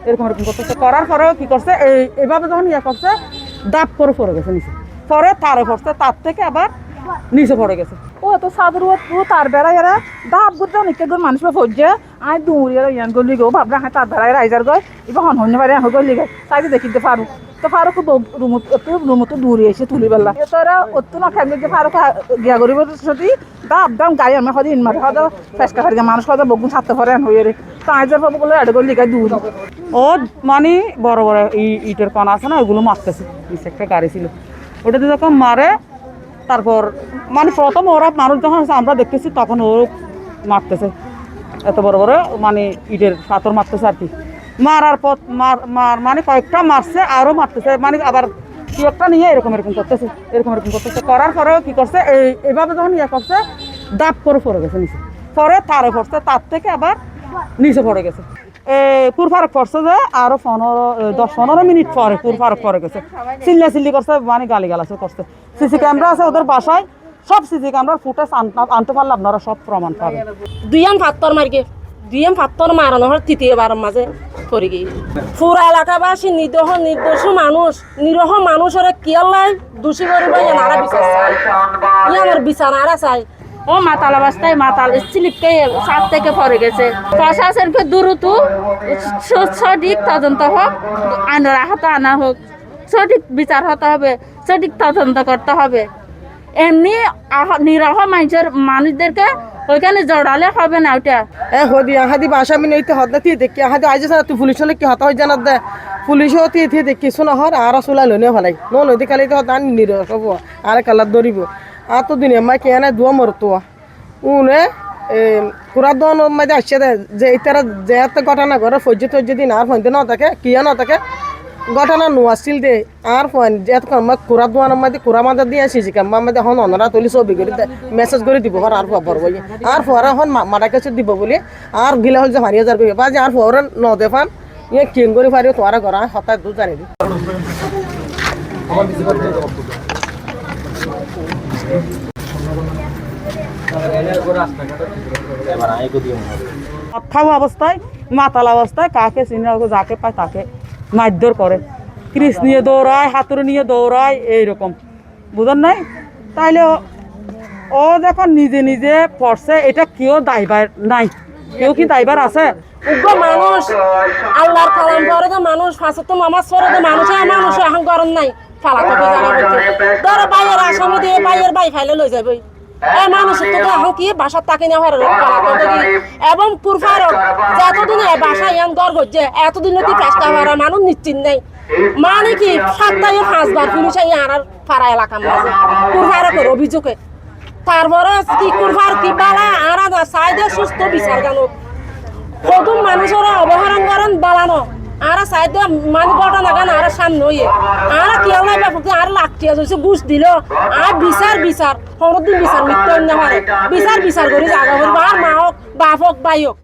এরকম এরকম করতেছে, করার পরেও কি করছে এইভাবে যখন ইয়ে করছে দাপ করে পড়ে গেছে নিচে, পরে তারে পড়ছে, তার থেকে আবার নিচে পড়ে গেছে। ও তো সাদর ও তার বেড়া এরা দাপ করতে অনেক মানুষ পড়ছে আই দৌড়ি ইয়ান গলি গো ভাবনা হ্যাঁ তার বেড়ায় রাইজার গয় এবার হন হন্য পারে গলি গায় তাই দেখিতে পারো তো ফারুক রুমতো দূরে এসে তুলি বেলা তোরা অত না থাকলে যে ফারুক গিয়া করিব সত্যি দাব দাম গাড়ি আমি হয়তো ইনমারে হয়তো ফেসকা ফারিকা মানুষ হয়তো বগুন ছাড়তে পারে হয়ে রে তাইজার পাবো বলে এড গলি গায় দূর ও মানে বড় বড় ইটের কণা আছে না ওগুলো মারতেছে, একটা গাড়ি ছিল ওটাতে যখন মারে তারপর মানে প্রথম ওরা মানুষ যখন আমরা দেখতেছি তখন ও মারতেছে এত বড় বড় মানে ইটের পাথর মারতেছে আর কি, মারার পর মানে কয়েকটা মারছে আরও মারতেছে, মানে আবার কি একটা নিয়ে এরকম এরকম করতেছে, এরকম এরকম করতেছে, করার পরেও কি করছে এইভাবে যখন ইয়ে করছে দাপ করে পড়ে গেছে নিচে, পরে তারে পড়ছে, তার থেকে আবার নিচে পড়ে গেছে। ফারুক পড়ছে যে আরো 10-15 মিনিট পরে ফারুক পড়ে গেছে, চিল্লি করছে মানে গালি গালাসও করছে। সিসি ক্যামেরা আছে ওদের বাসায়, সব সিসি ক্যামেরার ফুটেজ আনতে পারলে আপনারা সব প্রমাণ পাবেন। দুইয়াম ফাত্তর মারানো হয় তৃতীয়বার মাঝে পড়ে গিয়ে পুরা এলাকাবাসী নির্দোষ মানুষ নিরহ মানুষের কি আল্লাহ দোষী করবে নারা বিচার চাই, আমার বিচার নারা চাই। ও মাতাল অবস্থায় মাতাল স্লিপকে সাত থেকে পড়ে গেছে, প্রশাসনকে দ্রুত সঠিক তদন্ত হোক, আইনের আহত আনা হোক, সঠিক বিচার হতে হবে, সঠিক তদন্ত করতে হবে। এমনি নিরহ মানুষদেরকে ওইখানে জড়ালে হবে না। ওটা হদি আহাদি আসামি নইতে হদ না তুই দেখি আহাদি আজ তুই পুলিশ হলে কি হতা হয় জানার দে পুলিশও তুই দেখি শোনা হর আর চলাই লনে ভালাই নদী কালি তো হত নির সব আর কালার ধরিব আর তো দিন মাই কে না দুয়া মরতো উনে পুরা দন মাঝে আসছে যে ইতারা যে ঘটনা করে ফজ্জে তজ্জে দিন আর ফোন ন থাকে কিয়া ন থাকে ঘটনা নোয়াছিল দে আর ফোন যে কুড়া দোয়ানোর মধ্যে কুড়া মাদা দিয়ে আসিছি কাম্মার মধ্যে হন অনরা তুলি ছবি করে মেসেজ করে দিব আর ফর বলি আর ফরা হন মারা কাছে দিব বলি আর গিলা হল যে হারিয়ে যাবে বাজে আর ফর ন দেফান ইয়ে কিং করে পারিও তোরা করা হঠাৎ দু জানি দি খাওয়া অবস্থায় মাতাল অবস্থায় কাকে চিনে যাকে পায় তাকে মারধর করে, ক্রিস নিয়ে দৌড়ায়, হাতুড়ি নিয়ে দৌড়ায়, এইরকম বুঝেন নাই। তাইলে ও যখন নিজে নিজে পড়ছে এটা কেউ দায়ভার নাই, কেউ কি দায়ভার আছে? মানুষ আল্লাহর কালাম পরে তো মানুষ ফাঁসে তো আমার সরে তো মানুষ এখন গরম নাই ফালা থেকে জায়গা বলছে ধরো বাইয়ের আসামি দিয়ে বাইয়ের বাই ফাইলে লই যাবে মানুষের তো এখন কি বাসার তাকে নেওয়া এবং পুরফারক যতদিন বাসায় ইয়ান গড় করছে এতদিন কি চেষ্টা করার মানুষ নিশ্চিত নেই, মানে কি সপ্তাহে 5 বার পুলিশ আর পাড়া এলাকার মাঝে পুরফারকের অভিযোগে তারপরে কি পুরফার কি বালা আর সাইডে সুস্থ বিচার জানো প্রথম মানুষের অবহেলন করেন বালানো আর সাইডে মানে ঘটনা গান আর সামনে হইয়ে আর কেউ নাই ব্যাপারে আর লাখটিয়া হয়েছে ঘুষ দিল আর বিচার কোনোদিন বিচার মিথ্যা না পারে বিচার করে জায়গা করবো আর মা হোক বাপ হোক ভাই হোক।